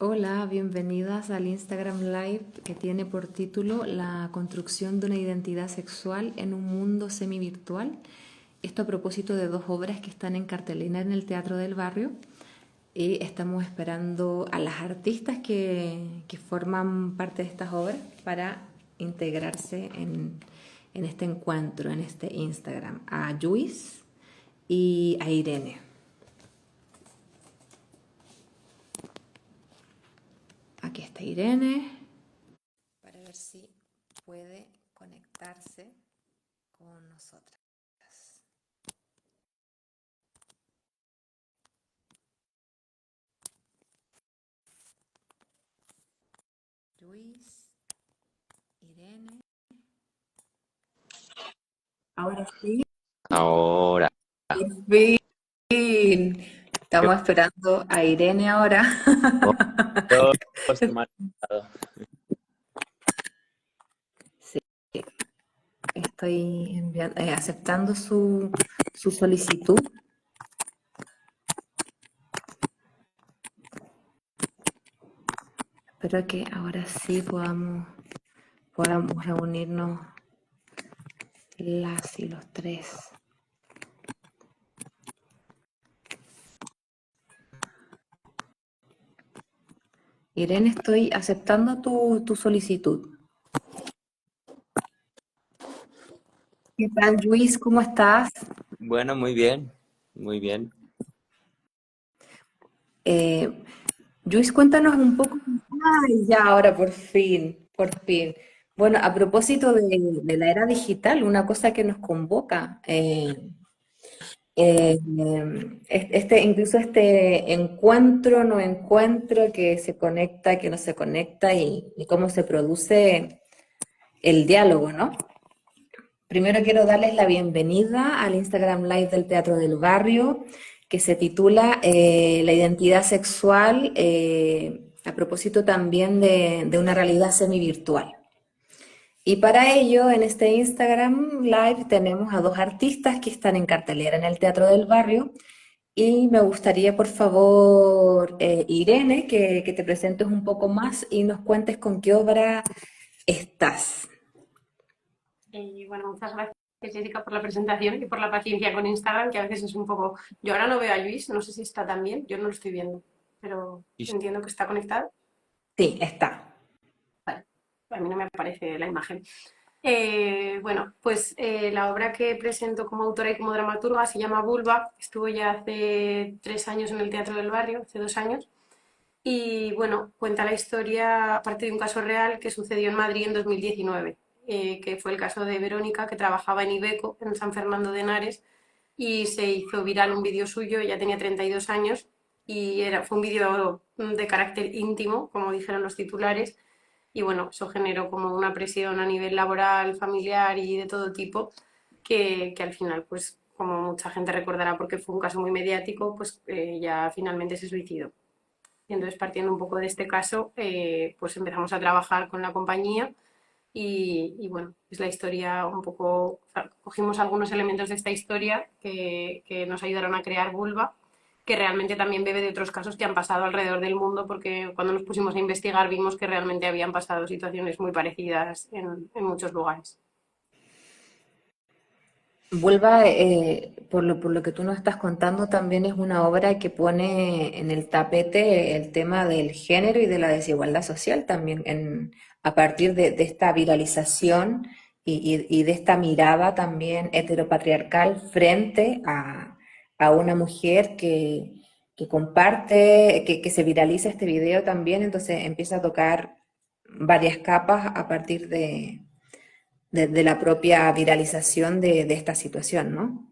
Hola, bienvenidas al Instagram Live que tiene por título La construcción de una identidad sexual en un mundo semi-virtual. Esto a propósito de dos obras que están en cartelera en el Teatro del Barrio y estamos esperando a las artistas que forman parte de estas obras para integrarse en este encuentro, en este Instagram, a Luis y a Irene. Aquí está Irene, para ver si puede conectarse con nosotras. Luis, Irene. Ahora sí, Ahora, por fin. qué Estamos esperando a Irene ahora. bonito, qué mal estado. Sí, estoy aceptando su solicitud. Espero que ahora sí podamos reunirnos las y los tres. Irene, estoy aceptando tu solicitud. ¿Qué tal, Luis? ¿Cómo estás? Bueno, muy bien, muy bien. Eh, Luis, cuéntanos un poco. Ay, ya, ahora por fin, por fin. Bueno, a propósito de la era digital, una cosa que nos convoca, eh, incluso este encuentro, no encuentro, que se conecta, que no se conecta y cómo se produce el diálogo, ¿no? Primero quiero darles la bienvenida al Instagram Live del Teatro del Barrio, que se titula La identidad sexual, a propósito también de una realidad semi-virtual. Y para ello, en este Instagram Live tenemos a dos artistas que están en cartelera en el Teatro del Barrio. Y me gustaría, por favor, Irene, que te presentes un poco más y nos cuentes con qué obra estás. Y bueno, muchas gracias, Jessica, por la presentación y por la paciencia con Instagram, que a veces es un poco... Yo ahora no veo a Luis, no sé si está tan bien, yo no lo estoy viendo, pero Y entiendo que está conectado. Sí, está. Vale, a mí no me aparece la imagen. Bueno, pues la obra que presento como autora y como dramaturga se llama Vulva. Estuvo ya hace 3 años en el Teatro del Barrio, hace 2 años. Y bueno, cuenta la historia a partir de un caso real que sucedió en Madrid en 2019, que fue el caso de Verónica, que trabajaba en Ibeco, en San Fernando de Henares, y se hizo viral un vídeo suyo, ella tenía 32 años, y fue un vídeo de carácter íntimo, como dijeron los titulares, y bueno, eso generó como una presión a nivel laboral, familiar y de todo tipo, que al final, pues como mucha gente recordará porque fue un caso muy mediático, pues ya finalmente se suicidó. Y entonces, partiendo un poco de este caso, pues empezamos a trabajar con la compañía y bueno, es la historia un poco, o sea, cogimos algunos elementos de esta historia que nos ayudaron a crear Vulva, que realmente también bebe de otros casos que han pasado alrededor del mundo, porque cuando nos pusimos a investigar vimos que realmente habían pasado situaciones muy parecidas en muchos lugares. Vuelva, por lo que tú nos estás contando, también es una obra que pone en el tapete el tema del género y de la desigualdad social también, a partir de esta viralización y de esta mirada también heteropatriarcal frente a una mujer que comparte, que se viraliza este video también, entonces empieza a tocar varias capas a partir de la propia viralización de esta situación, ¿no?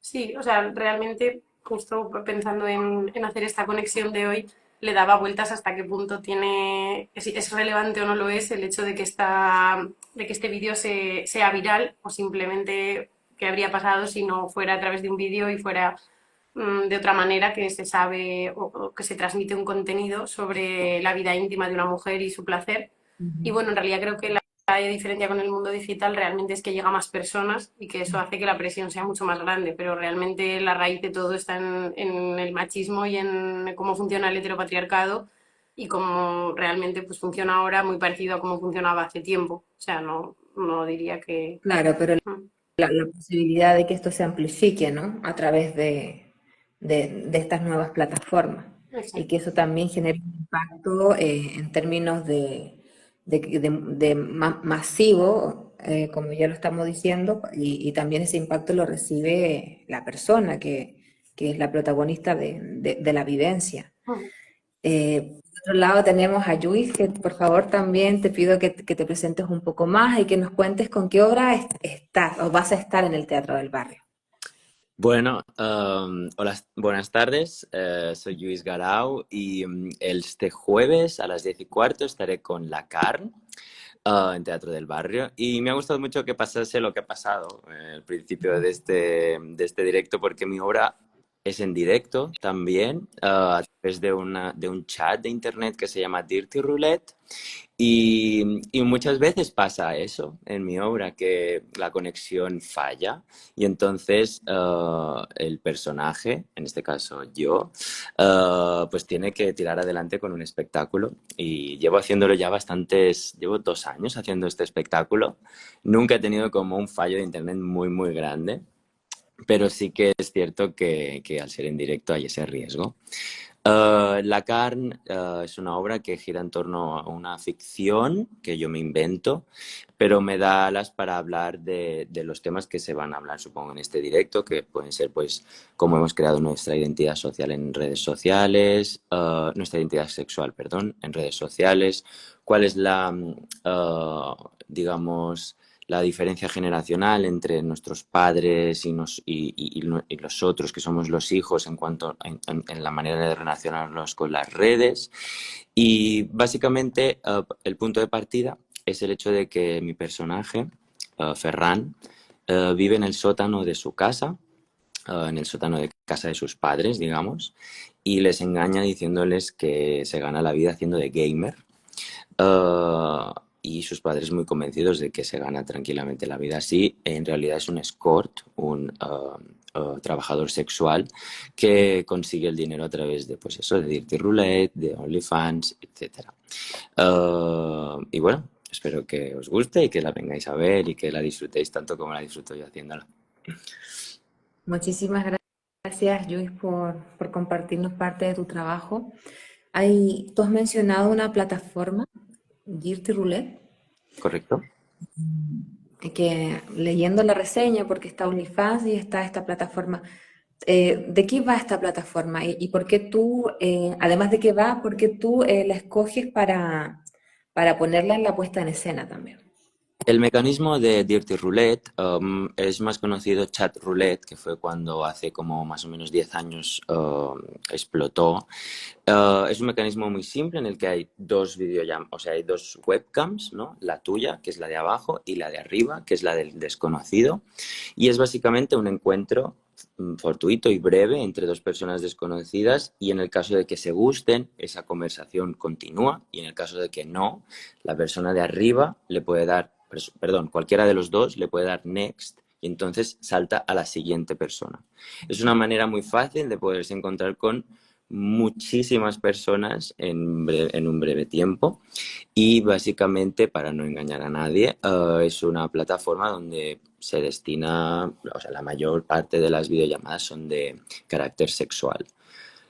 Sí, o sea, realmente, justo pensando en hacer esta conexión de hoy, le daba vueltas hasta qué punto tiene, es relevante o no lo es el hecho de que, de que este vídeo sea viral o simplemente qué habría pasado si no fuera a través de un vídeo y fuera de otra manera que se sabe o que se transmite un contenido sobre la vida íntima de una mujer y su placer. Y Ujú. bueno, en realidad creo que la diferencia con el mundo digital realmente es que llega a más personas y que eso hace que la presión sea mucho más grande, pero realmente la raíz de todo está en el machismo y en cómo funciona el heteropatriarcado y cómo realmente pues funciona ahora muy parecido a cómo funcionaba hace tiempo. O sea, no diría que... Claro, pero Mm, la posibilidad de que esto se amplifique, ¿no? A través de estas nuevas plataformas y que exacto. eso también genere un impacto en términos masivo, como ya lo estamos diciendo, y también ese impacto lo recibe la persona que es la protagonista de la vivencia. Mm. Por otro lado tenemos a Luis, que por favor también te pido que te presentes un poco más y que nos cuentes con qué obra estás o vas a estar en el Teatro del Barrio. Bueno, hola, buenas tardes. Soy Luis Garau y este jueves a las 10:15 estaré con La Carn en Teatro del Barrio. Y me ha gustado mucho que pasase lo que ha pasado al principio de este directo, porque mi obra es en directo también, a través de un chat de internet que se llama Dirty Roulette. Y muchas veces pasa eso en mi obra, que la conexión falla y entonces el personaje, en este caso yo, pues tiene que tirar adelante con un espectáculo y llevo haciéndolo ya llevo 2 años haciendo este espectáculo. Nunca he tenido como un fallo de internet muy, muy grande, pero sí que es cierto que al ser en directo hay ese riesgo. La Carn es una obra que gira en torno a una ficción que yo me invento, pero me da alas para hablar de los temas que se van a hablar, supongo, en este directo, que pueden ser, pues, cómo hemos creado nuestra identidad social en redes sociales, nuestra identidad sexual, perdón, en redes sociales, cuál es digamos, la diferencia generacional entre nuestros padres y los otros, que somos los hijos, en cuanto en la manera de relacionarnos con las redes. Y básicamente el punto de partida es el hecho de que mi personaje, Ferran, vive en el sótano de su casa, en el sótano de casa de sus padres, digamos, y les engaña diciéndoles que se gana la vida haciendo de gamer. Y sus padres muy convencidos de que se gana tranquilamente la vida así. En realidad es un escort, un trabajador sexual que consigue el dinero a través de, pues eso, de Dirty Roulette, de OnlyFans, etc. Y bueno, espero que os guste y que la vengáis a ver y que la disfrutéis tanto como la disfruto yo haciéndola. Muchísimas gracias, Luis, por compartirnos parte de tu trabajo. Tú has mencionado una plataforma, Dirty Roulette, ¿Correcto? que leyendo la reseña, porque está OnlyFans y está esta plataforma, ¿de qué va esta plataforma? Y por qué tú, además de qué va, por qué tú la escoges para ponerla en la puesta en escena también? El mecanismo de Dirty Roulette es más conocido Chat Roulette, que fue cuando hace como más o menos 10 años explotó. Es un mecanismo muy simple en el que hay dos videollamadas, o sea, hay dos webcams, ¿no? La tuya, que es la de abajo, y la de arriba, que es la del desconocido. Y es básicamente un encuentro fortuito y breve entre dos personas desconocidas, y en el caso de que se gusten, esa conversación continúa, y en el caso de que no, la persona de arriba le puede dar, perdón, cualquiera de los dos le puede dar next y entonces salta a la siguiente persona. Es una manera muy fácil de poderse encontrar con muchísimas personas en un breve tiempo, y básicamente, para no engañar a nadie, es una plataforma donde se destina, o sea, la mayor parte de las videollamadas son de carácter sexual.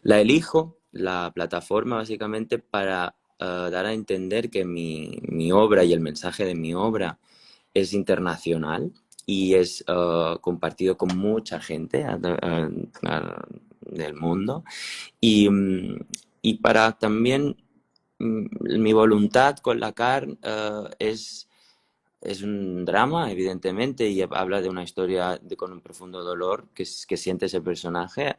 La elijo, la plataforma, básicamente para dar a entender que mi obra y el mensaje de mi obra es internacional y es compartido con mucha gente del mundo. Y, y para también mi voluntad con la carne es un drama, evidentemente, y habla de una historia con un profundo dolor que siente ese personaje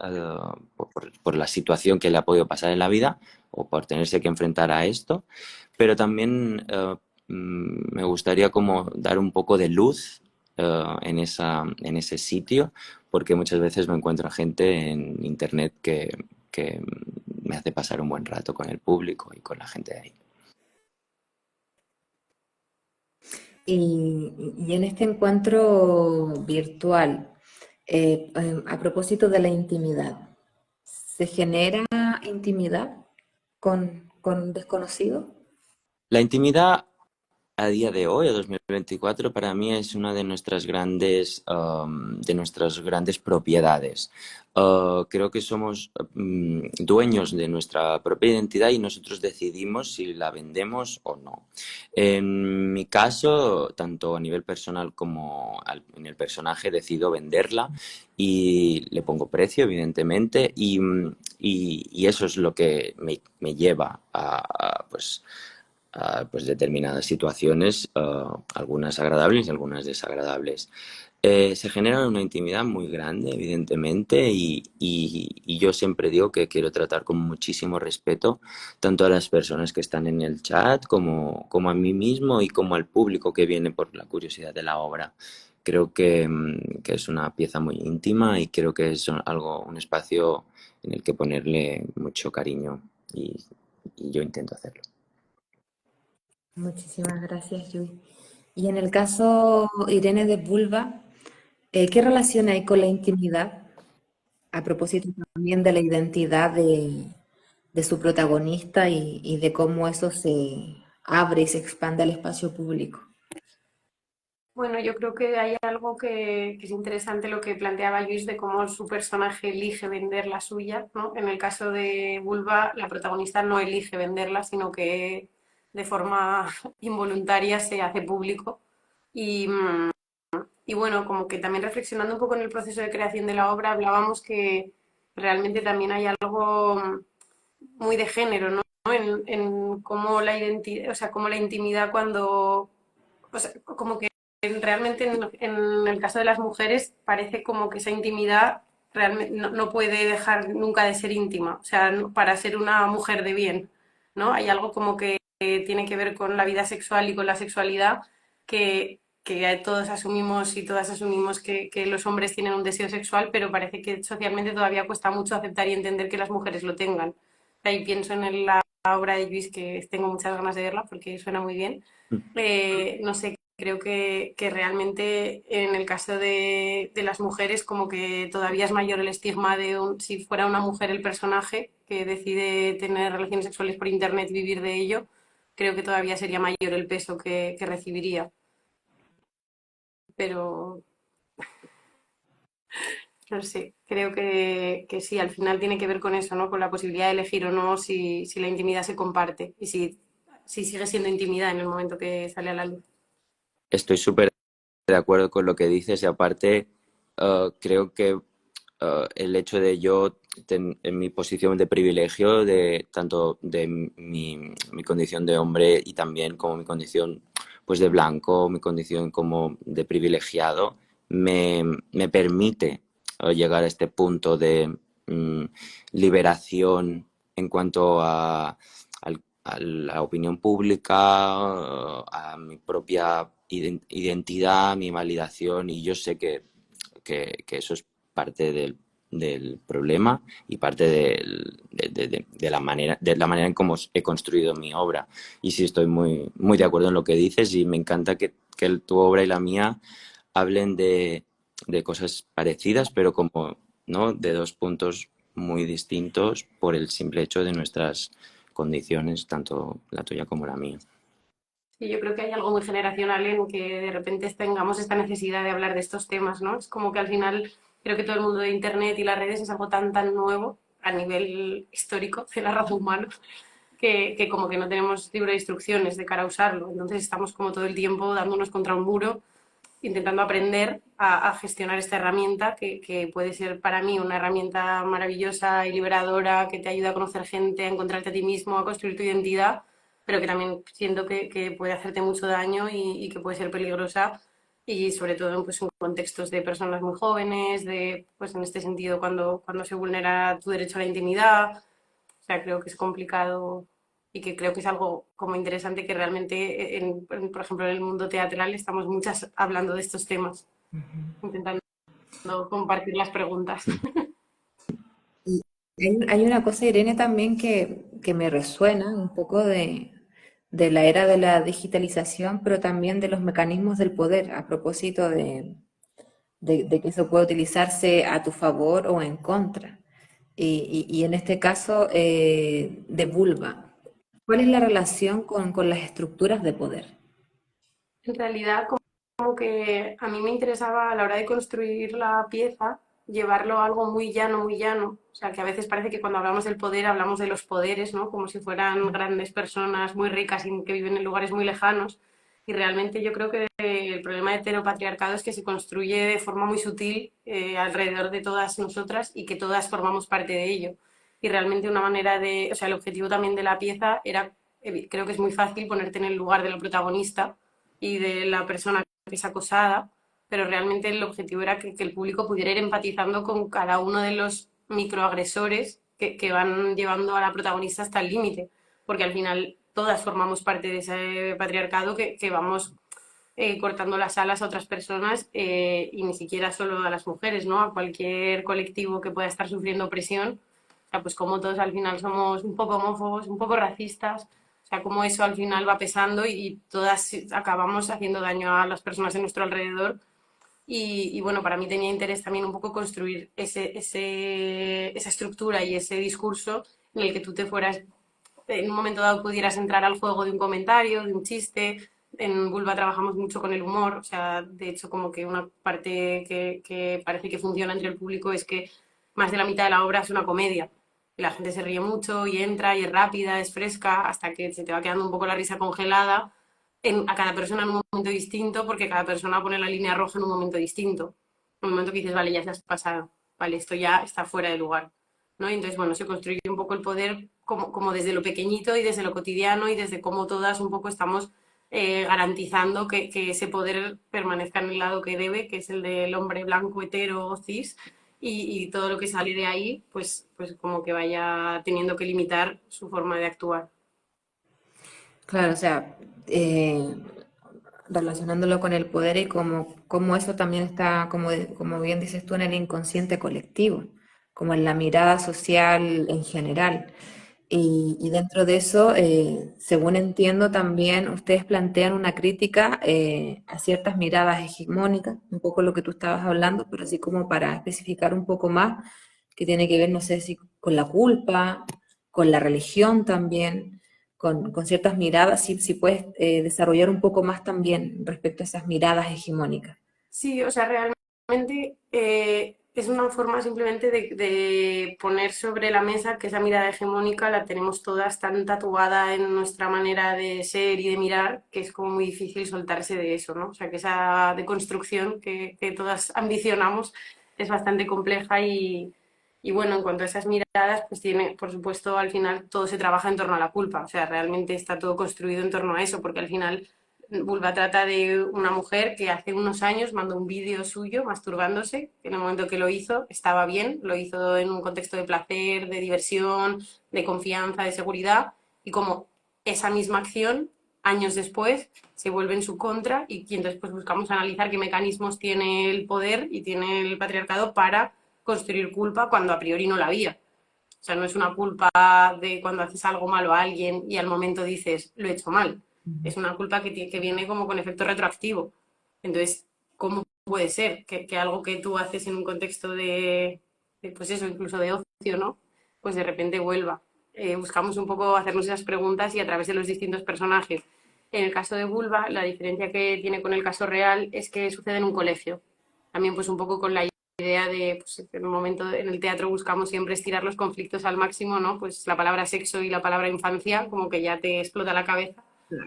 por la situación que le ha podido pasar en la vida o por tenerse que enfrentar a esto, pero también me gustaría como dar un poco de luz en ese sitio, porque muchas veces me encuentro gente en internet que me hace pasar un buen rato con el público y con la gente de ahí. Y en este encuentro virtual, a propósito de la intimidad, ¿se genera intimidad? con un desconocido? La intimidad a día de hoy, a 2024, para mí es una de nuestras grandes propiedades. Creo que somos dueños de nuestra propia identidad y nosotros decidimos si la vendemos o no. En mi caso, tanto a nivel personal como en el personaje, decido venderla y le pongo precio, evidentemente, y eso es lo que me lleva pues determinadas situaciones, algunas agradables y algunas desagradables. Se genera una intimidad muy grande, evidentemente, y yo siempre digo que quiero tratar con muchísimo respeto tanto a las personas que están en el chat como a mí mismo y como al público que viene por la curiosidad de la obra. Creo que es una pieza muy íntima y creo que es un espacio en el que ponerle mucho cariño y yo intento hacerlo. Muchísimas gracias, Yui. Y en el caso, Irene, de Vulva, ¿qué relación hay con la intimidad? A propósito también de la identidad de su protagonista y de cómo eso se abre y se expande al espacio público. Bueno, yo creo que hay algo que es interesante lo que planteaba Luis de cómo su personaje elige vender la suya, ¿no? En el caso de Vulva, la protagonista no elige venderla, sino que de forma involuntaria se hace público. Y, y bueno, como que también reflexionando un poco en el proceso de creación de la obra, hablábamos que realmente también hay algo muy de género, ¿no? En cómo la identidad, o sea, cómo la intimidad cuando, o sea, como que realmente en el caso de las mujeres parece como que esa intimidad realmente no puede dejar nunca de ser íntima, o sea, para ser una mujer de bien, ¿no? Hay algo como que tiene que ver con la vida sexual y con la sexualidad que todos asumimos y todas asumimos que los hombres tienen un deseo sexual, pero parece que socialmente todavía cuesta mucho aceptar y entender que las mujeres lo tengan. Ahí pienso en la obra de Luis, que tengo muchas ganas de verla porque suena muy bien. No sé, creo que realmente en el caso de las mujeres como que todavía es mayor el estigma de si fuera una mujer el personaje que decide tener relaciones sexuales por internet y vivir de ello, creo que todavía sería mayor el peso que recibiría. Pero no sé, creo que sí, al final tiene que ver con eso, ¿no? Con la posibilidad de elegir o no si la intimidad se comparte y si sigue siendo intimidad en el momento que sale a la luz. Estoy súper de acuerdo con lo que dices y aparte creo que el hecho de yo en mi posición de privilegio de tanto de mi condición de hombre y también como mi condición pues de blanco, mi condición como de privilegiado me permite llegar a este punto de liberación en cuanto a la opinión pública, a mi propia identidad, mi validación, y yo sé que eso es parte del problema y parte de la manera en cómo he construido mi obra. Y sí, estoy muy, muy de acuerdo en lo que dices y me encanta que tu obra y la mía hablen de cosas parecidas, pero como, ¿no? De dos puntos muy distintos por el simple hecho de nuestras condiciones, tanto la tuya como la mía. Y yo creo que hay algo muy generacional en que de repente tengamos esta necesidad de hablar de estos temas, ¿no? Es como que al final creo que todo el mundo de Internet y las redes es algo tan nuevo a nivel histórico de la raza humana que como que no tenemos libro de instrucciones de cara a usarlo. Entonces estamos como todo el tiempo dándonos contra un muro intentando aprender a gestionar esta herramienta que puede ser para mí una herramienta maravillosa y liberadora que te ayuda a conocer gente, a encontrarte a ti mismo, a construir tu identidad, pero que también siento que puede hacerte mucho daño y que puede ser peligrosa y sobre todo pues, en contextos de personas muy jóvenes, de, pues en este sentido cuando se vulnera tu derecho a la intimidad. O sea, creo que es complicado y que creo que es algo como interesante que realmente, por ejemplo, en el mundo teatral estamos muchas hablando de estos temas, intentando compartir las preguntas. Y hay una cosa, Irene, también que me resuena un poco de la era de la digitalización, pero también de los mecanismos del poder, a propósito de que eso puede utilizarse a tu favor o en contra. y en este caso de vulva. ¿Cuál es la relación con las estructuras de poder? En realidad, como que a mí me interesaba a la hora de construir la pieza llevarlo a algo muy llano, muy llano. O sea, que a veces parece que cuando hablamos del poder hablamos de los poderes, ¿no? Como si fueran grandes personas muy ricas y que viven en lugares muy lejanos. Y realmente yo creo que el problema del heteropatriarcado es que se construye de forma muy sutil alrededor de todas nosotras y que todas formamos parte de ello. Y realmente una manera de, o sea, el objetivo también de la pieza era, creo que es muy fácil ponerte en el lugar de la protagonista y de la persona que es acosada, pero realmente el objetivo era que el público pudiera ir empatizando con cada uno de los microagresores que van llevando a la protagonista hasta el límite, porque al final todas formamos parte de ese patriarcado que vamos cortando las alas a otras personas y ni siquiera solo a las mujeres, ¿no? A cualquier colectivo que pueda estar sufriendo opresión. O sea, pues como todos al final somos un poco homófobos, un poco racistas, o sea, como eso al final va pesando y todas acabamos haciendo daño a las personas en nuestro alrededor. Y bueno, para mí tenía interés también un poco construir esa estructura y ese discurso en el que tú te fueras, en un momento dado pudieras entrar al juego de un comentario, de un chiste. En Vulva trabajamos mucho con el humor, o sea, de hecho como que una parte que parece que funciona entre el público es que más de la mitad de la obra es una comedia. Y la gente se ríe mucho y entra y es rápida, es fresca, hasta que se te va quedando un poco la risa congelada a cada persona en un momento distinto, porque cada persona pone la línea roja en un momento distinto. En un momento que dices, vale, ya se has pasado, vale, esto ya está fuera de lugar. ¿No? Y entonces, bueno, se construye un poco el poder como desde lo pequeñito y desde lo cotidiano y desde cómo todas un poco estamos garantizando que ese poder permanezca en el lado que debe, que es el del hombre blanco, hetero, cis, y todo lo que sale de ahí, pues como que vaya teniendo que limitar su forma de actuar. Claro, o sea, relacionándolo con el poder y como eso también está, como bien dices tú, en el inconsciente colectivo, como en la mirada social en general. Y dentro de eso, según entiendo, también ustedes plantean una crítica a ciertas miradas hegemónicas, un poco lo que tú estabas hablando, pero así como para especificar un poco más, que tiene que ver, no sé si con la culpa, con la religión también, con ciertas miradas, si puedes desarrollar un poco más también respecto a esas miradas hegemónicas. Sí, o sea, realmente es una forma simplemente de poner sobre la mesa que esa mirada hegemónica la tenemos todas tan tatuada en nuestra manera de ser y de mirar que es como muy difícil soltarse de eso, ¿no? O sea, que esa deconstrucción que todas ambicionamos es bastante compleja y bueno, en cuanto a esas miradas, pues tiene, por supuesto, al final todo se trabaja en torno a la culpa, o sea, realmente está todo construido en torno a eso, porque al final Vulva trata de una mujer que hace unos años mandó un vídeo suyo masturbándose, que en el momento que lo hizo estaba bien, lo hizo en un contexto de placer, de diversión, de confianza, de seguridad, y como esa misma acción, años después, se vuelve en su contra y entonces pues buscamos analizar qué mecanismos tiene el poder y tiene el patriarcado para construir culpa cuando a priori no la había. O sea, no es una culpa de cuando haces algo malo a alguien y al momento dices, lo he hecho mal. Es una culpa que viene como con efecto retroactivo. Entonces, ¿cómo puede ser que algo que tú haces en un contexto pues eso, incluso de ocio, ¿no? Pues de repente vuelva. Buscamos un poco hacernos esas preguntas y a través de los distintos personajes. En el caso de Vulva, la diferencia que tiene con el caso real es que sucede en un colegio. También pues un poco con la idea de, pues, en un momento en el teatro buscamos siempre estirar los conflictos al máximo, ¿no? Pues la palabra sexo y la palabra infancia como que ya te explota la cabeza,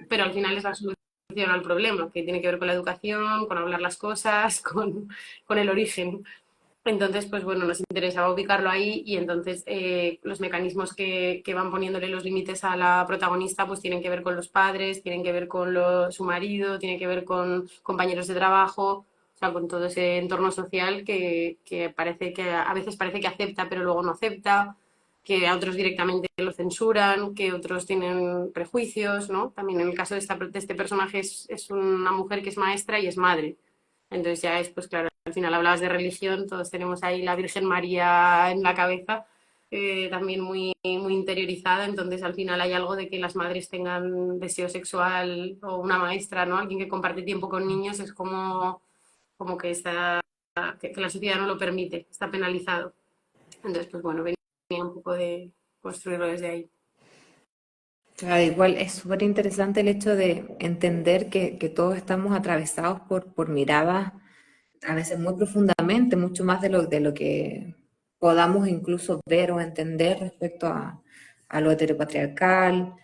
pero al final es la solución al problema, que tiene que ver con la educación, con hablar las cosas, con el origen. Entonces, pues bueno, nos interesaba ubicarlo ahí y entonces los mecanismos que van poniéndole los límites a la protagonista pues tienen que ver con los padres, tienen que ver con su marido, tienen que ver con compañeros de trabajo, o sea, con todo ese entorno social que parece que a veces parece que acepta pero luego no acepta, que a otros directamente lo censuran, que otros tienen prejuicios, ¿no? También en el caso de este personaje es una mujer que es maestra y es madre. Entonces ya es, pues claro, al final hablabas de religión, todos tenemos ahí la Virgen María en la cabeza, también muy interiorizada, entonces al final hay algo de que las madres tengan deseo sexual o una maestra, ¿no? Alguien que comparte tiempo con niños es como que, que la sociedad no lo permite, está penalizado. Entonces, pues bueno, también un poco de construirlo desde ahí. Claro, igual es súper interesante el hecho de entender que todos estamos atravesados por miradas a veces muy profundamente, mucho más de lo que podamos incluso ver o entender respecto a lo heteropatriarcal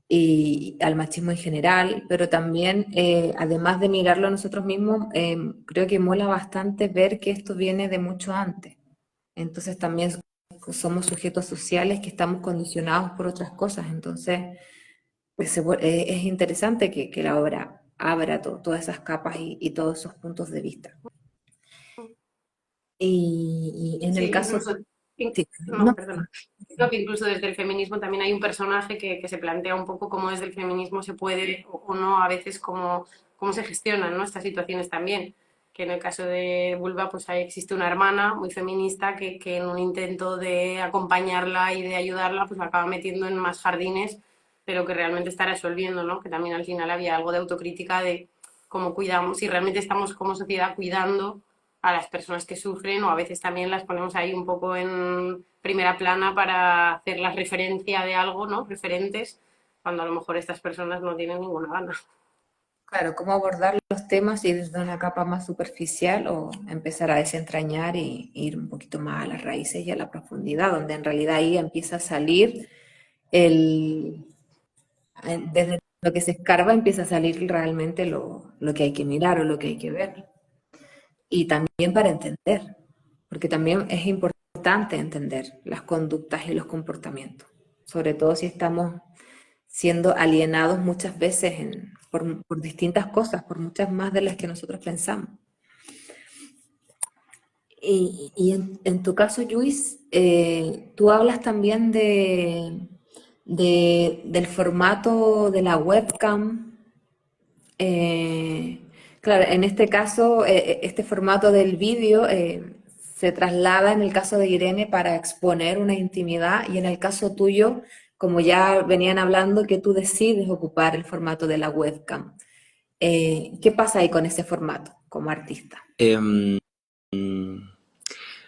y al machismo en general, pero también, además de mirarlo a nosotros mismos, creo que mola bastante ver que esto viene de mucho antes. Entonces también somos sujetos sociales que estamos condicionados por otras cosas, entonces pues es interesante que la obra abra todas esas capas y todos esos puntos de vista. Y en Sí, el caso, incluso, sí, no, no, perdona. No, que incluso desde el feminismo también hay un personaje que se plantea un poco cómo desde el feminismo se puede o no a veces cómo se gestionan, ¿no? Estas situaciones también. Que en el caso de Vulva, pues ahí existe una hermana muy feminista que en un intento de acompañarla y de ayudarla, pues la acaba metiendo en más jardines de lo que realmente está resolviendo, ¿no? Que también al final había algo de autocrítica de cómo cuidamos, si realmente estamos como sociedad cuidando a las personas que sufren o a veces también las ponemos ahí un poco en primera plana para hacerlas referencia de algo, ¿no? Referentes, cuando a lo mejor estas personas no tienen ninguna gana. claro, cómo abordar los temas y desde una capa más superficial o empezar a desentrañar y ir un poquito más a las raíces y a la profundidad, donde en realidad ahí empieza a salir el, desde lo que se escarba empieza a salir realmente lo que hay que mirar o lo que hay que ver. Y también para entender, porque también es importante entender las conductas y los comportamientos, sobre todo si estamos siendo alienados muchas veces por distintas cosas, por muchas más de las que nosotros pensamos. Y en tu caso, Luis, tú hablas también del formato de la webcam. Eh, claro, en este caso, este formato del vídeo se traslada en el caso de Irene para exponer una intimidad y en el caso tuyo, como ya venían hablando, que tú decides ocupar el formato de la webcam. ¿Qué pasa ahí con ese formato como artista? Em,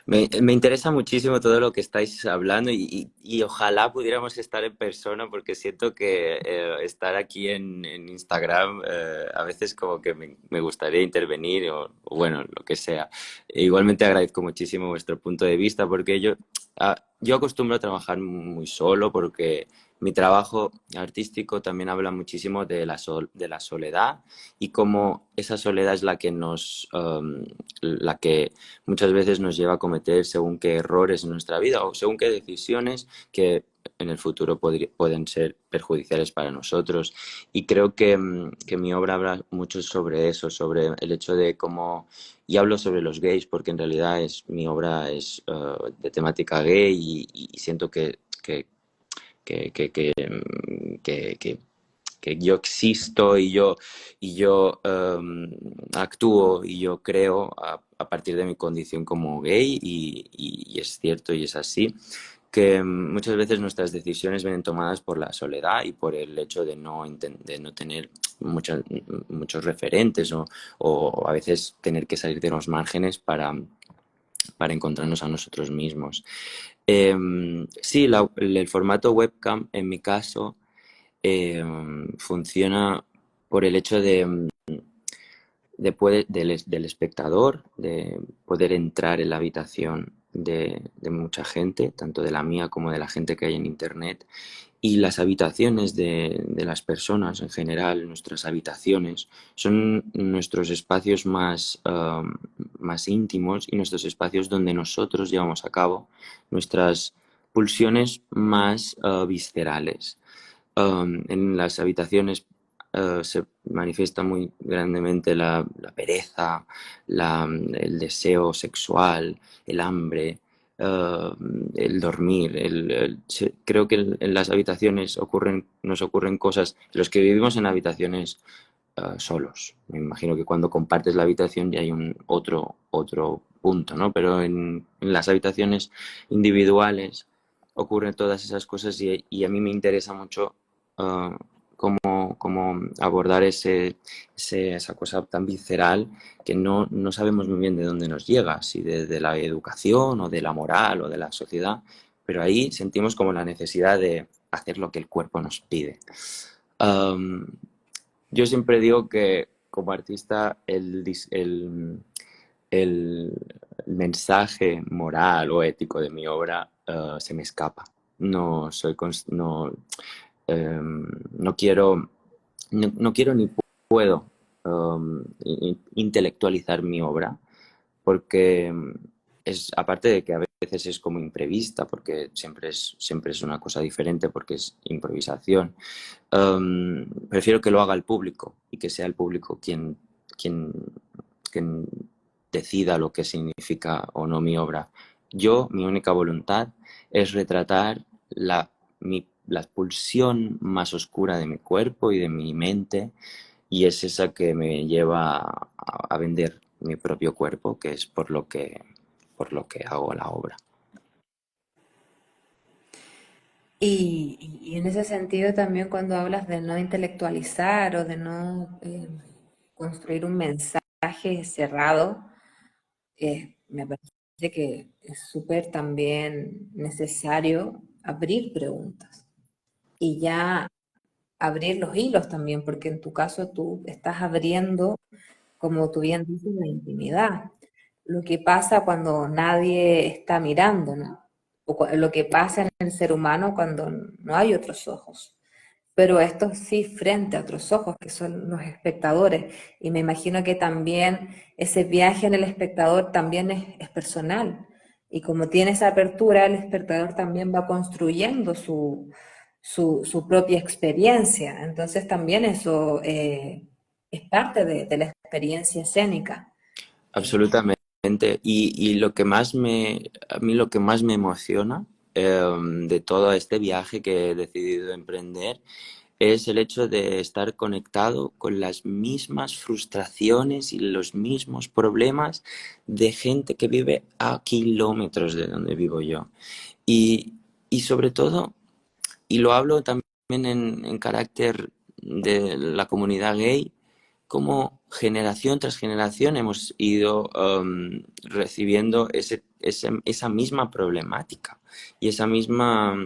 me interesa muchísimo todo lo que estáis hablando y ojalá pudiéramos estar en persona porque siento que estar aquí en Instagram a veces como que me gustaría intervenir o bueno, lo que sea. E igualmente agradezco muchísimo vuestro punto de vista porque yo acostumbro a trabajar muy solo porque mi trabajo artístico también habla muchísimo de de la soledad y cómo esa soledad es la que la que muchas veces nos lleva a cometer según qué errores en nuestra vida o según qué decisiones que en el futuro pueden ser perjudiciales para nosotros. Y creo que mi obra habla mucho sobre eso, sobre el hecho de cómo, y hablo sobre los gays porque en realidad mi obra es de temática gay y siento que, que, que, que que yo existo y yo actúo y yo creo a partir de mi condición como gay y es cierto y es así que muchas veces nuestras decisiones vienen tomadas por la soledad y por el hecho de no tener muchos referentes o a veces tener que salir de los márgenes para encontrarnos a nosotros mismos. Sí, el formato webcam en mi caso funciona por el hecho del espectador, de poder entrar en la habitación de mucha gente, tanto de la mía como de la gente que hay en Internet, y las habitaciones de las personas en general, nuestras habitaciones, son nuestros espacios más íntimos y nuestros espacios donde nosotros llevamos a cabo nuestras pulsiones más viscerales. En las habitaciones se manifiesta muy grandemente la pereza, el deseo sexual, el hambre, uh, el dormir. Creo que en las habitaciones nos ocurren cosas, los que vivimos en habitaciones solos. Me imagino que cuando compartes la habitación ya hay otro punto, ¿no? Pero en las habitaciones individuales ocurren todas esas cosas y a mí me interesa mucho uh, cómo abordar esa cosa tan visceral que no sabemos muy bien de dónde nos llega, si de la educación o de la moral o de la sociedad, pero ahí sentimos como la necesidad de hacer lo que el cuerpo nos pide. Yo siempre digo que como artista el mensaje moral o ético de mi obra se me escapa. No soy no quiero no quiero ni puedo intelectualizar mi obra porque aparte de que a veces es como imprevista, porque siempre es una cosa diferente, porque es improvisación, prefiero que lo haga el público y que sea el público quien, quien decida lo que significa o no mi obra. Mi única voluntad es retratar la pulsión más oscura de mi cuerpo y de mi mente, y es esa que me lleva a vender mi propio cuerpo, que es por lo que hago la obra. Y en ese sentido también cuando hablas de no intelectualizar o de no construir un mensaje cerrado, me parece que es súper también necesario abrir preguntas y ya abrir los hilos también, porque en tu caso tú estás abriendo, como tú bien dices, la intimidad. Lo que pasa cuando nadie está mirando, ¿no? Lo que pasa en el ser humano cuando no hay otros ojos. Pero esto sí frente a otros ojos, que son los espectadores. Y me imagino que también ese viaje en el espectador también es personal. Y como tiene esa apertura, el espectador también va construyendo su propia experiencia. Entonces también eso es parte de la experiencia escénica. Absolutamente. Y a mí lo que más me emociona de todo este viaje que he decidido emprender es el hecho de estar conectado con las mismas frustraciones y los mismos problemas de gente que vive a kilómetros de donde vivo yo. Y, y sobre todo, y lo hablo también en carácter de la comunidad gay, como generación tras generación hemos ido recibiendo esa misma problemática y esa misma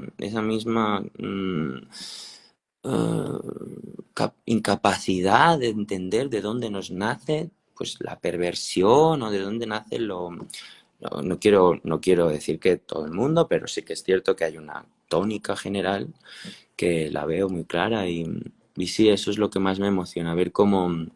incapacidad de entender de dónde nos nace pues la perversión o de dónde nace no quiero decir que todo el mundo, pero sí que es cierto que hay una tónica general que la veo muy clara y sí, eso es lo que más me emociona, ver cómo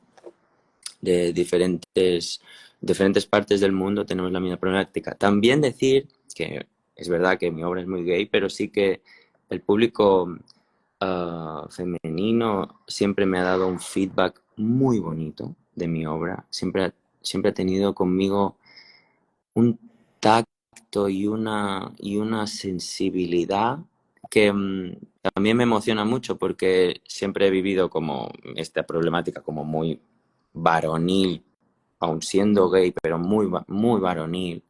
de diferentes partes del mundo tenemos la misma problemática. También decir que es verdad que mi obra es muy gay, pero sí que el público femenino siempre me ha dado un feedback muy bonito de mi obra. Siempre ha tenido conmigo un tacto y una sensibilidad que también me emociona mucho porque siempre he vivido como esta problemática como muy varonil, aun siendo gay, pero muy varonil.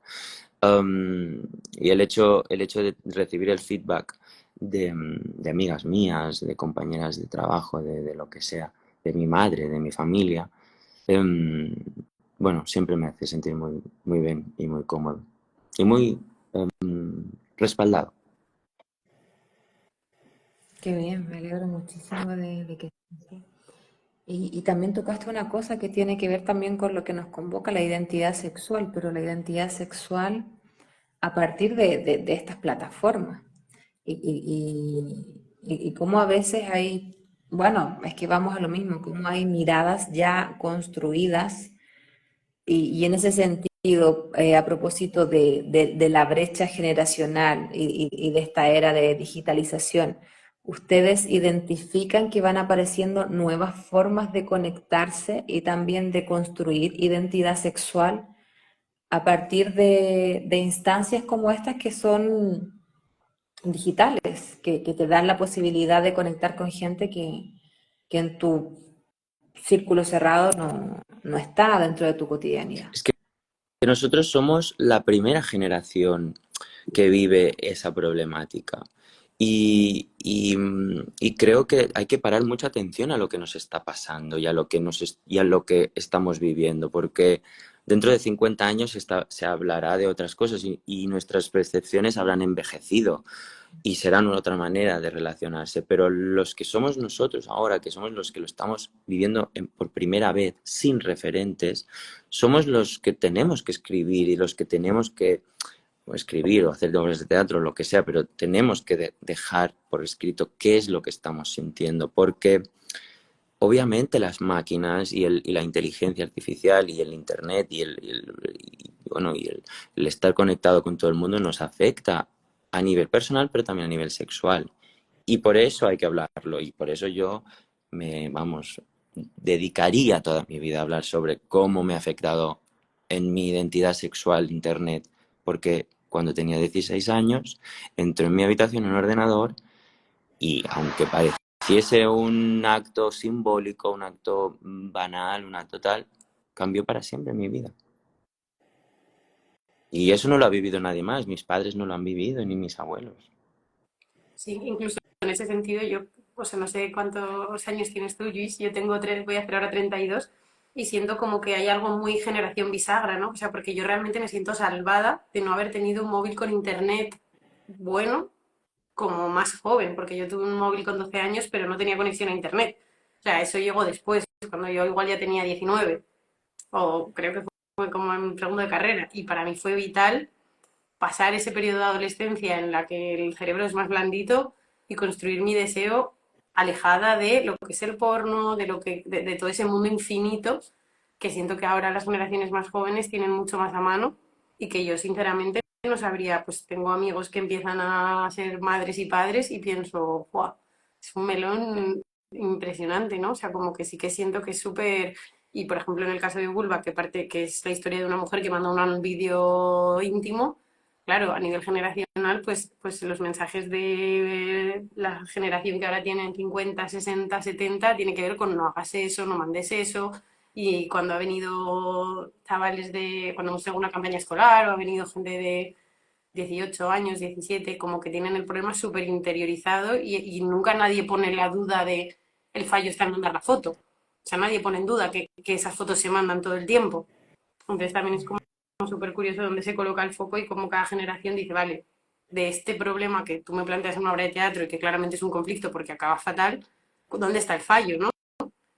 Y el hecho de recibir el feedback de amigas mías, de compañeras de trabajo, de lo que sea, de mi madre, de mi familia, em, bueno, siempre me hace sentir muy bien y muy cómodo y muy respaldado. Qué bien, me alegro muchísimo de que estés así. Y también tocaste una cosa que tiene que ver también con lo que nos convoca la identidad sexual, pero la identidad sexual a partir de estas plataformas. Y cómo a veces hay, bueno, es que vamos a lo mismo, cómo hay miradas ya construidas y en ese sentido, a propósito de la brecha generacional y de esta era de digitalización, ¿ustedes identifican que van apareciendo nuevas formas de conectarse y también de construir identidad sexual a partir de instancias como estas que son digitales, que te dan la posibilidad de conectar con gente que en tu círculo cerrado no está dentro de tu cotidianidad? Es que nosotros somos la primera generación que vive esa problemática. Y creo que hay que parar mucha atención a lo que nos está pasando y a lo que estamos viviendo, porque dentro de 50 años se hablará de otras cosas y nuestras percepciones habrán envejecido y serán otra manera de relacionarse. Pero los que somos nosotros ahora, que somos los que lo estamos viviendo por primera vez sin referentes, somos los que tenemos que escribir y los que tenemos que o escribir o hacer obras de teatro, lo que sea, pero tenemos que dejar por escrito qué es lo que estamos sintiendo, porque obviamente las máquinas y la inteligencia artificial y el internet bueno, el estar conectado con todo el mundo nos afecta a nivel personal, pero también a nivel sexual. Y por eso hay que hablarlo y por eso yo vamos, dedicaría toda mi vida a hablar sobre cómo me ha afectado en mi identidad sexual internet, porque cuando tenía 16 años entré en mi habitación en un ordenador y aunque pareciese un acto simbólico, un acto banal, un acto tal, cambió para siempre mi vida. Y eso no lo ha vivido nadie más, mis padres no lo han vivido, ni mis abuelos. Sí, incluso en ese sentido yo, o sea, no sé cuántos años tienes tú, Luis, yo tengo tres, voy a hacer ahora 32 y siento como que hay algo muy generación bisagra, ¿no? O sea, porque yo realmente me siento salvada de no haber tenido un móvil con internet bueno como más joven, porque yo tuve un móvil con 12 años, pero no tenía conexión a internet. O sea, eso llegó después, cuando yo igual ya tenía 19, o creo que fue como en segundo de carrera, y para mí fue vital pasar ese periodo de adolescencia en la que el cerebro es más blandito y construir mi deseo alejada de lo que es el porno, de todo ese mundo infinito que siento que ahora las generaciones más jóvenes tienen mucho más a mano y que yo sinceramente no sabría, pues tengo amigos que empiezan a ser madres y padres y pienso, ¡guau! Es un melón impresionante, ¿no? O sea, como que sí que siento que es súper... Y por ejemplo, en el caso de Vulva, que parte que es la historia de una mujer que manda un vídeo íntimo, claro, a nivel generacional, pues los mensajes de la generación que ahora tienen 50, 60, 70 tiene que ver con no hagas eso, no mandes eso. Y cuando ha venido chavales cuando hemos hecho una campaña escolar o ha venido gente de 18 años, 17, como que tienen el problema súper interiorizado y nunca nadie pone la duda de el fallo está en mandar la foto. O sea, nadie pone en duda que esas fotos se mandan todo el tiempo. Entonces también es como súper curioso dónde se coloca el foco y cómo cada generación dice, vale, de este problema que tú me planteas en una obra de teatro y que claramente es un conflicto porque acaba fatal, ¿dónde está el fallo, no?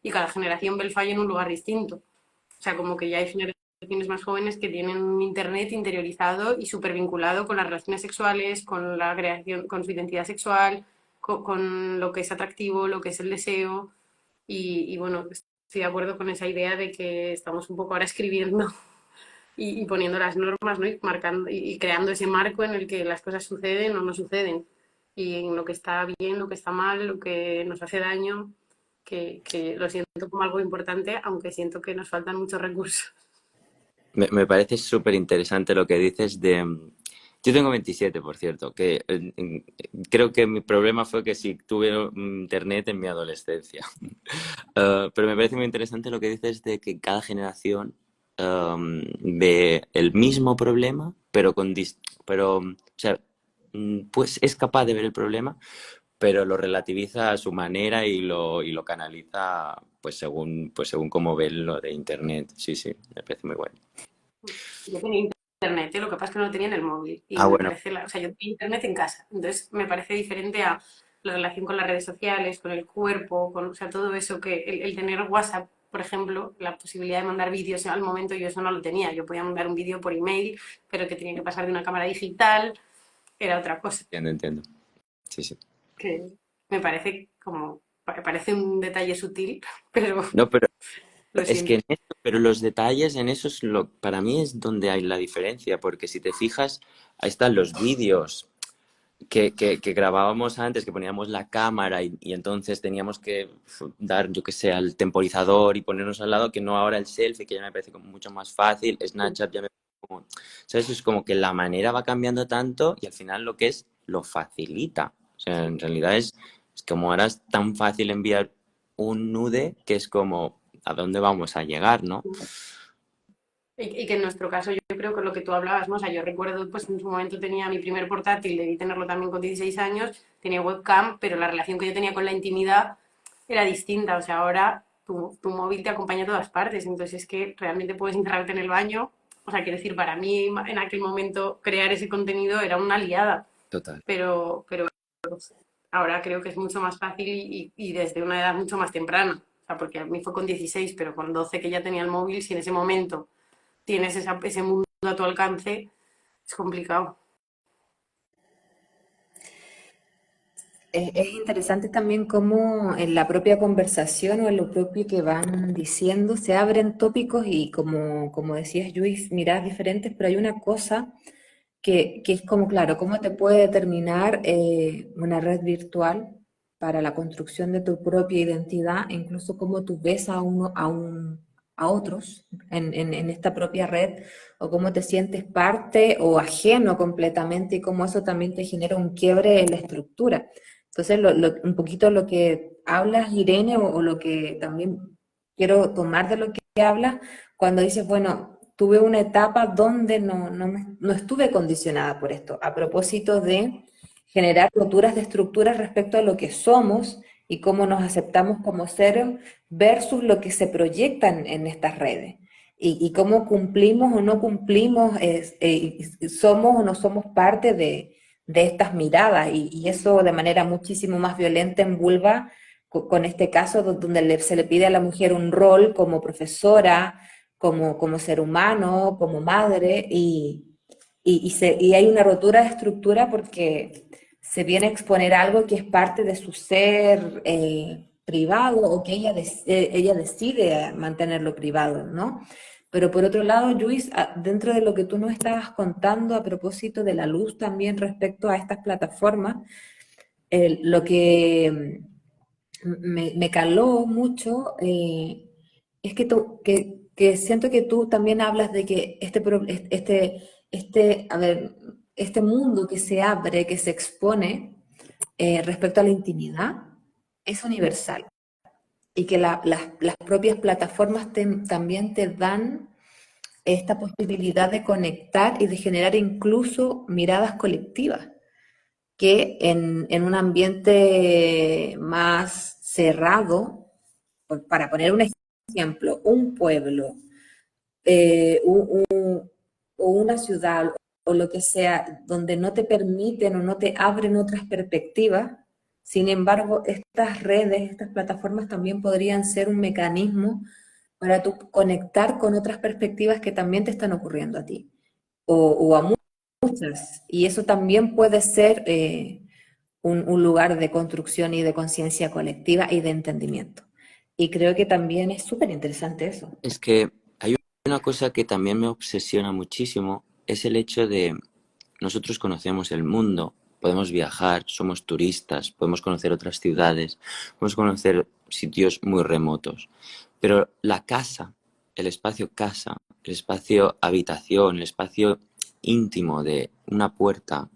Y cada generación ve el fallo en un lugar distinto. O sea, como que ya hay generaciones más jóvenes que tienen internet interiorizado y súper vinculado con las relaciones sexuales, con la creación, con su identidad sexual, con lo que es atractivo, lo que es el deseo. Y bueno, estoy de acuerdo con esa idea de que estamos un poco ahora escribiendo y poniendo las normas, ¿no? Y marcando y creando ese marco en el que las cosas suceden o no suceden. Y en lo que está bien, lo que está mal, lo que nos hace daño, que lo siento como algo importante, aunque siento que nos faltan muchos recursos. Me parece súper interesante lo que dices de... Yo tengo 27, por cierto, que creo que mi problema fue que sí tuve internet en mi adolescencia. Pero me parece muy interesante lo que dices de que cada generación ve el mismo problema, pero o sea, pues es capaz de ver el problema, pero lo relativiza a su manera y lo canaliza pues según cómo ve lo de internet. Sí, sí, me parece muy bueno. Yo tenía internet, ¿eh? Lo que pasa es que no lo tenía en el móvil. Y Ah, me bueno, parece, o sea, yo tenía internet en casa. Entonces me parece diferente a la relación con las redes sociales, con el cuerpo, con, o sea, todo eso que el tener WhatsApp, por ejemplo, la posibilidad de mandar vídeos al momento, yo eso no lo tenía. Yo podía mandar un vídeo por email, pero que tenía que pasar de una cámara digital, era otra cosa. entiendo, entiendo. Sí, sí. Que me parece como, parece un detalle sutil, pero No, pero lo es que siento. pero los detalles en eso es para mí es donde hay la diferencia, porque si te fijas, ahí están los vídeos que grabábamos antes, que poníamos la cámara y entonces teníamos que dar, yo que sé, al temporizador y ponernos al lado, que no ahora el selfie, que ya me parece como mucho más fácil, Snapchat ya me parece como, ¿sabes? Es como que la manera va cambiando tanto y al final lo que es, lo facilita. O sea, en realidad es como ahora es tan fácil enviar un nude que es como, ¿a dónde vamos a llegar, no? Y que en nuestro caso yo creo que lo que tú hablabas, ¿no? O sea, yo recuerdo, pues en su momento tenía mi primer portátil, debí tenerlo también con 16 años, tenía webcam, pero la relación que yo tenía con la intimidad era distinta. O sea, ahora tu móvil te acompaña a todas partes, entonces es que realmente puedes encerrarte en el baño. O sea, quiero decir, para mí en aquel momento crear ese contenido era una liada, Total. pero ahora creo que es mucho más fácil y desde una edad mucho más temprana. O sea, porque a mí fue con 16, pero con 12 que ya tenía el móvil, si en ese momento tienes ese mundo a tu alcance, es complicado. Es interesante también cómo en la propia conversación o en lo propio que van diciendo se abren tópicos y como decías, Luis, miradas diferentes, pero hay una cosa que es como, claro, cómo te puede determinar una red virtual para la construcción de tu propia identidad, e incluso cómo tú ves a otros en esta propia red, o cómo te sientes parte o ajeno completamente, y cómo eso también te genera un quiebre en la estructura. Entonces, un poquito lo que hablas, Irene, o lo que también quiero tomar de lo que hablas, cuando dices, bueno, tuve una etapa donde no estuve condicionada por esto, a propósito de generar roturas de estructuras respecto a lo que somos y cómo nos aceptamos como seres versus lo que se proyecta en estas redes. Y cómo cumplimos o no cumplimos, somos o no somos parte de estas miradas. Y eso de manera muchísimo más violenta en vulva, con este caso donde se le pide a la mujer un rol como profesora, como ser humano, como madre, y hay una rotura de estructura porque se viene a exponer algo que es parte de su ser privado, o que ella decide mantenerlo privado, ¿no? Pero por otro lado, Luis, dentro de lo que tú nos estabas contando a propósito de la luz también respecto a estas plataformas, lo que me caló mucho, es que siento que tú también hablas de que a ver, este mundo que se abre, que se expone respecto a la intimidad, es universal, y que las propias plataformas también te dan esta posibilidad de conectar y de generar incluso miradas colectivas que en un ambiente más cerrado, para poner un ejemplo, un pueblo o una ciudad o lo que sea, donde no te permiten o no te abren otras perspectivas. Sin embargo, estas redes, estas plataformas también podrían ser un mecanismo para tú conectar con otras perspectivas que también te están ocurriendo a ti o a muchas. Y eso también puede ser un lugar de construcción y de conciencia colectiva y de entendimiento. Y creo que también es súper interesante eso. Es que hay una cosa que también me obsesiona muchísimo, es el hecho de nosotros conocemos el mundo, podemos viajar, somos turistas, podemos conocer otras ciudades, podemos conocer sitios muy remotos, pero la casa, el espacio habitación, el espacio íntimo de una puerta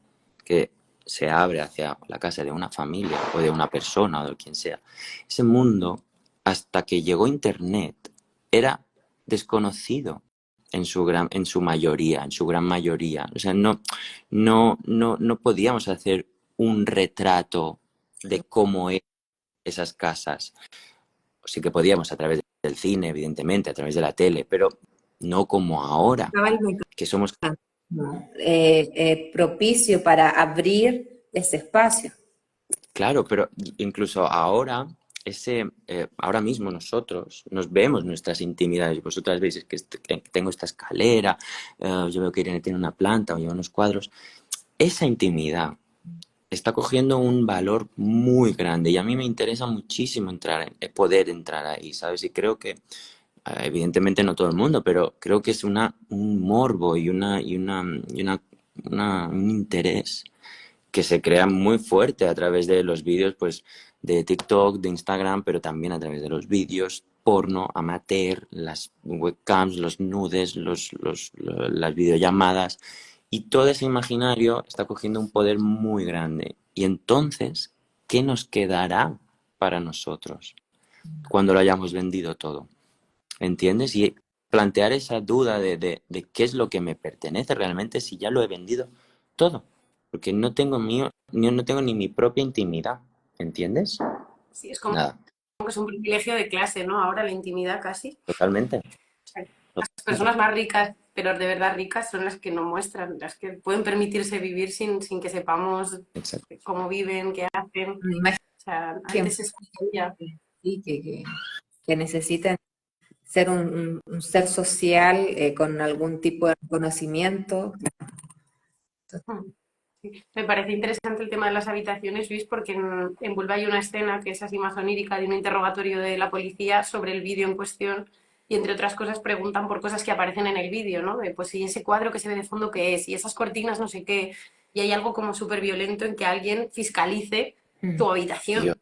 que se abre hacia la casa de una familia o de una persona o de quien sea, ese mundo, hasta que llegó Internet, era desconocido en su mayoría, en su gran mayoría. O sea, no podíamos hacer un retrato de cómo eran esas casas. Sí que podíamos a través del cine, evidentemente, a través de la tele, pero no como ahora, Estaba el que somos... mecanismo propicio para abrir ese espacio. Claro, pero incluso ahora, ahora mismo nosotros nos vemos nuestras intimidades. Vosotras veis que tengo esta escalera, yo veo que Irene tiene una planta o lleva unos cuadros. Esa intimidad está cogiendo un valor muy grande y a mí me interesa muchísimo poder entrar ahí, ¿sabes? Y creo que, evidentemente no todo el mundo, pero creo que es un morbo un interés que se crea muy fuerte a través de los vídeos, pues, de TikTok, de Instagram, pero también a través de los vídeos porno, amateur, las webcams, los nudes, las videollamadas, y todo ese imaginario está cogiendo un poder muy grande. Y entonces, ¿qué nos quedará para nosotros cuando lo hayamos vendido todo? ¿Entiendes? Y plantear esa duda de qué es lo que me pertenece realmente si ya lo he vendido todo. Porque no tengo no tengo ni mi propia intimidad. ¿Entiendes? Sí, es como Nada. que es un privilegio de clase, ¿no? Ahora la intimidad casi. Totalmente. O sea, las personas más ricas, pero de verdad ricas, son las que no muestran, las que pueden permitirse vivir sin que sepamos Exacto. cómo viven, qué hacen. Una imagen O sea, antes se escondía. sí, que necesitan ser un ser social con algún tipo de reconocimiento. Sí. Me parece interesante el tema de las habitaciones, Luis, porque en Vulva hay una escena que es así más onírica de un interrogatorio de la policía sobre el vídeo en cuestión y entre otras cosas preguntan por cosas que aparecen en el vídeo, ¿no? De, pues si ese cuadro que se ve de fondo qué es y esas cortinas no sé qué y hay algo como súper violento en que alguien fiscalice tu Dios, habitación,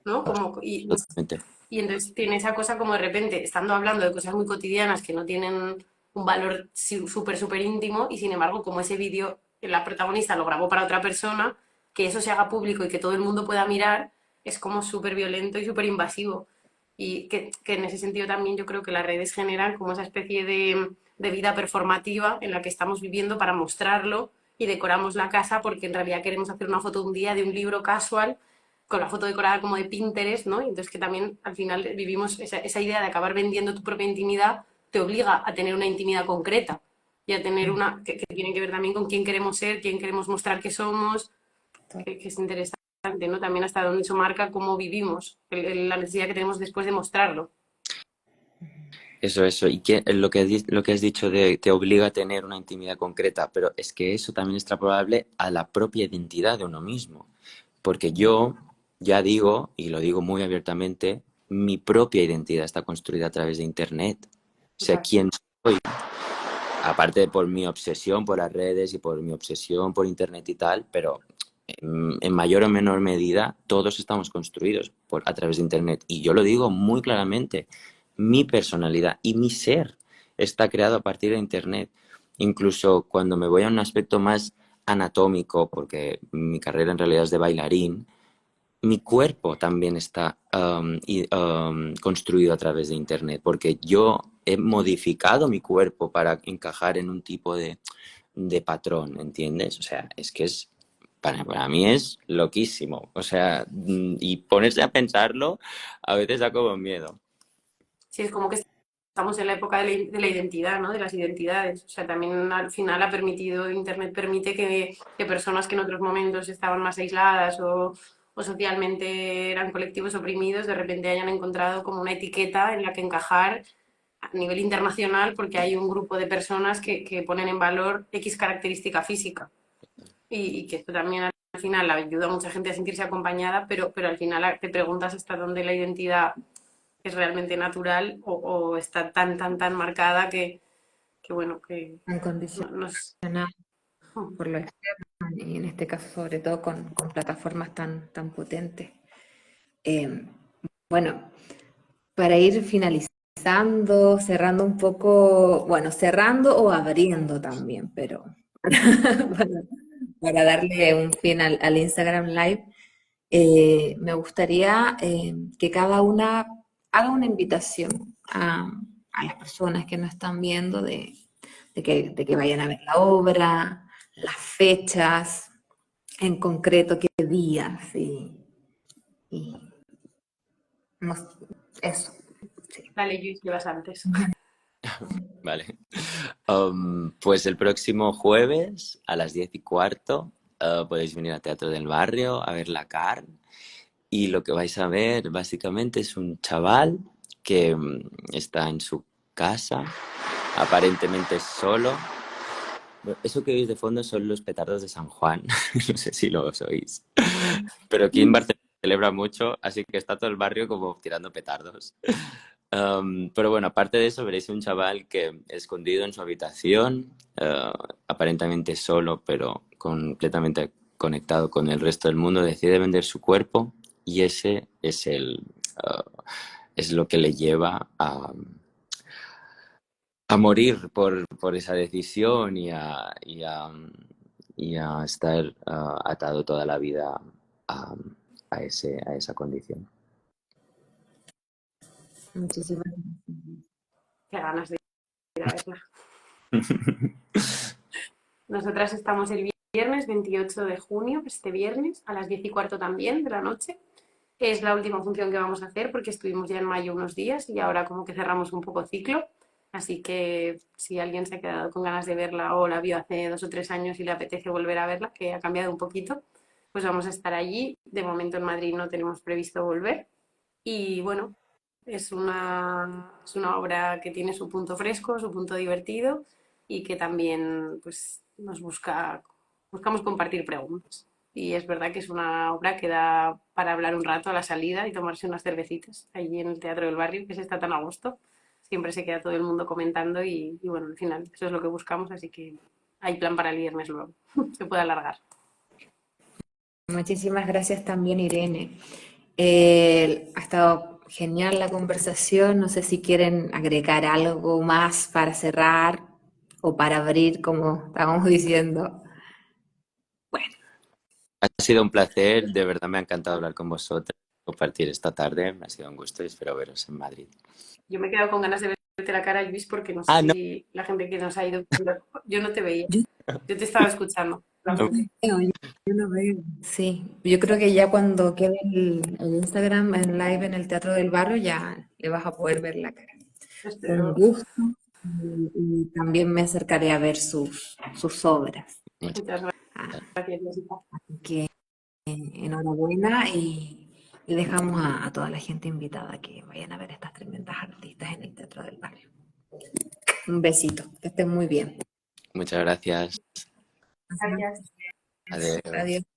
¿no? totalmente. Y entonces tiene esa cosa como de repente, estando hablando de cosas muy cotidianas que no tienen un valor súper, súper íntimo y sin embargo como ese vídeo, la protagonista lo grabó para otra persona, que eso se haga público y que todo el mundo pueda mirar, es como súper violento y súper invasivo. Y que en ese sentido también yo creo que las redes generan como esa especie de vida performativa en la que estamos viviendo para mostrarlo y decoramos la casa porque en realidad queremos hacer una foto un día de un libro casual con la foto decorada como de Pinterest, ¿no? Y entonces que también al final vivimos esa idea de acabar vendiendo tu propia intimidad, te obliga a tener una intimidad concreta y a tener una que tiene que ver también con quién queremos ser, quién queremos mostrar que somos, que es interesante, ¿no? También hasta dónde eso marca cómo vivimos, la necesidad que tenemos después de mostrarlo. Eso. Y que, lo que has dicho de te obliga a tener una intimidad concreta, pero es que eso también es extrapolable a la propia identidad de uno mismo. Porque yo ya digo, y lo digo muy abiertamente, mi propia identidad está construida a través de Internet. O sea, quién soy, aparte por mi obsesión por las redes y por mi obsesión por Internet y tal, pero en mayor o menor medida todos estamos construidos a través de Internet. Y yo lo digo muy claramente, mi personalidad y mi ser está creado a partir de Internet. Incluso cuando me voy a un aspecto más anatómico, porque mi carrera en realidad es de bailarín, mi cuerpo también está construido a través de Internet, porque yo he modificado mi cuerpo para encajar en un tipo de patrón, ¿entiendes? O sea, es que para mí es loquísimo. O sea, y ponerse a pensarlo a veces da como miedo. Sí, es como que estamos en la época de la identidad, ¿no? De las identidades. O sea, también al final ha permitido, Internet permite que personas que en otros momentos estaban más aisladas o socialmente eran colectivos oprimidos, de repente hayan encontrado como una etiqueta en la que encajar a nivel internacional porque hay un grupo de personas que ponen en valor X característica física. Y que esto también al final ayuda a mucha gente a sentirse acompañada, pero al final te preguntas hasta dónde la identidad es realmente natural o está tan marcada que bueno, que Tan nos... condicionada por lo externo y en este caso sobre todo con plataformas tan potentes. Eh, bueno, para ir finalizando, cerrando un poco, bueno, cerrando o abriendo también, pero para, para darle un fin al Instagram Live, me gustaría que cada una haga una invitación a las personas que nos están viendo de que vayan a ver la obra, las fechas, en concreto qué días y no sé, eso. Sí. Dale, Luis, llevas antes. Vale. Pues el próximo jueves a las 10:15 podéis venir al Teatro del Barrio a ver La Carn. Y lo que vais a ver básicamente es un chaval que está en su casa, aparentemente solo. Bueno, eso que oís de fondo son los petardos de San Juan, no sé si lo oís. Pero aquí en Barcelona se celebra mucho, así que está todo el barrio como tirando petardos. Pero bueno, aparte de eso, veréis un chaval que escondido en su habitación, aparentemente solo, pero completamente conectado con el resto del mundo, decide vender su cuerpo y ese es es lo que le lleva a morir por esa decisión y a estar atado toda la vida a, a esa condición. Muchísimas gracias. Qué ganas de ir a verla. Nosotras estamos el viernes 28 de junio, este viernes, a las 10:15 también de la noche, Es la última función que vamos a hacer porque estuvimos ya en mayo unos días y ahora como que cerramos un poco ciclo. Así que si alguien se ha quedado con ganas de verla o la vio hace 2 o 3 años y le apetece volver a verla, que ha cambiado un poquito, pues vamos a estar allí. De momento en Madrid no tenemos previsto volver. Y bueno, es una obra que tiene su punto fresco, su punto divertido y que también pues, buscamos compartir preguntas. Y es verdad que es una obra que da para hablar un rato a la salida y tomarse unas cervecitas allí en el Teatro del Barrio, que se está tan a gusto. Siempre se queda todo el mundo comentando y bueno, al final eso es lo que buscamos, así que hay plan para el viernes luego. Se puede alargar. Muchísimas gracias también, Irene. Ha estado genial la conversación. No sé si quieren agregar algo más para cerrar o para abrir, como estábamos diciendo. Bueno, Ha sido un placer, de verdad me ha encantado hablar con vosotros, compartir esta tarde, me ha sido un gusto y espero veros en Madrid. Yo me he quedado con ganas de verte la cara, Luis, porque no sé Ah, no, si la gente que nos ha ido viendo, yo no te veía, yo yo te estaba escuchando. no veo, yo no veo. Sí, yo creo que ya cuando quede el Instagram en live en el Teatro del Barrio ya le vas a poder ver la cara. Un Espero. gusto y también me acercaré a ver sus obras. Muchas Ah, gracias, Jessica. así que enhorabuena y dejamos a toda la gente invitada a que vayan a ver estas tremendas artistas en el Teatro del Barrio. Un besito, que estén muy bien. muchas gracias. Gracias. Adiós. Adiós.